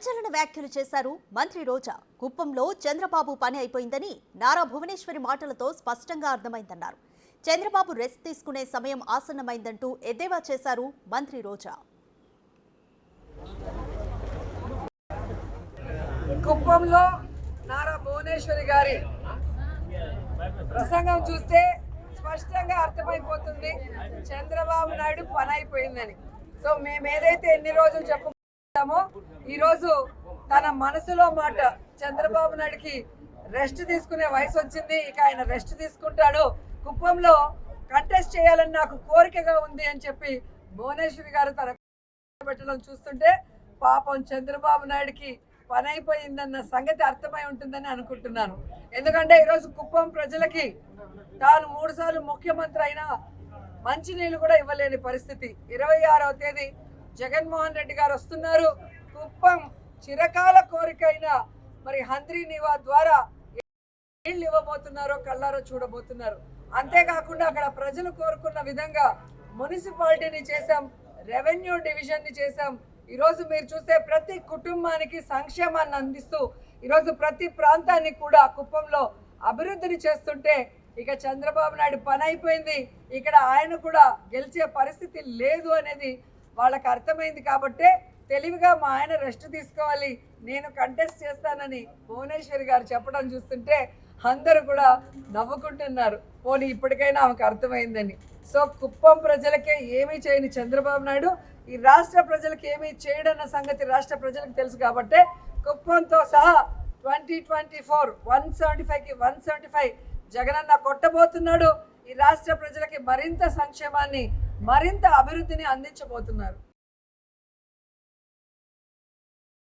సంచలన వ్యాఖ్యలు చేశారు మంత్రి రోజా. కుప్పంలో చంద్రబాబు పని అయిపోయిందని నారా భువనేశ్వరి మాటలతో స్పష్టంగా అర్థమైందన్నారు. చంద్రబాబు రెస్ట్ తీసుకునే సమయం ఆసన్నమైందంటూ ఎద్దేవా చేశారు మంత్రి రోజా. కుప్పంలో నారా భువనేశ్వరి గారి ప్రసంగం చూస్తే స్పష్టంగా అర్థమైపోతుంది చంద్రబాబు నాయుడు పని అయిపోయిందని. సో మేము ఏదైతే ఎన్ని రోజులు చెప్పుకుంటామో ఈరోజు తన మనసులో మాట చంద్రబాబు నాయుడికి రెస్ట్ తీసుకునే వయసు వచ్చింది, ఇక ఆయన రెస్ట్ తీసుకుంటాడు, కుప్పంలో కంటెస్ట్ చేయాలని నాకు కోరికగా ఉంది అని చెప్పి భువనేశ్వరి గారు తన పెట్టడం చూస్తుంటే పాపం చంద్రబాబు నాయుడికి పని అయిపోయిందన్న సంగతి అర్థమై ఉంటుందని అనుకుంటున్నాను. ఎందుకంటే ఈరోజు కుప్పం ప్రజలకి తాను 3 సార్లు ముఖ్యమంత్రి అయినా మంచినీళ్ళు కూడా ఇవ్వలేని పరిస్థితి. 26వ తేదీ జగన్మోహన్ రెడ్డి గారు వస్తున్నారు. కుప్పం చిరకాల కోరికైన మరి హంద్రీ నివా ద్వారా నీళ్ళు ఇవ్వబోతున్నారో కళ్ళారో చూడబోతున్నారు. అంతేకాకుండా అక్కడ ప్రజలు కోరుకున్న విధంగా మున్సిపాలిటీని చేశాం, రెవెన్యూ డివిజన్ని చేశాం. ఈరోజు మీరు చూస్తే ప్రతి కుటుంబానికి సంక్షేమాన్ని అందిస్తూ ఈరోజు ప్రతి ప్రాంతాన్ని కూడా కుప్పంలో అభివృద్ధిని చేస్తుంటే ఇక చంద్రబాబు నాయుడు పని అయిపోయింది, ఇక్కడ ఆయన కూడా గెలిచే పరిస్థితి లేదు అనేది వాళ్ళకి అర్థమైంది. కాబట్టే తెలివిగా మా ఆయన రెస్ట్ తీసుకోవాలి, నేను కంటెస్ట్ చేస్తానని భువనేశ్వరి గారు చెప్పడం చూస్తుంటే అందరూ కూడా నవ్వుకుంటున్నారు. పోనీ ఇప్పటికైనా ఆమెకు అర్థమైందని. సో కుప్పం ప్రజలకే ఏమీ చేయని చంద్రబాబు నాయుడు ఈ రాష్ట్ర ప్రజలకు ఏమీ చేయడన్న సంగతి రాష్ట్ర ప్రజలకు తెలుసు. కాబట్టే కుప్పంతో సహా 2024 175కి 175 జగనన్న కొట్టబోతున్నాడు. ఈ రాష్ట్ర ప్రజలకి మరింత సంక్షేమాన్ని మరింత అభివృద్ధిని అందించబోతున్నారు.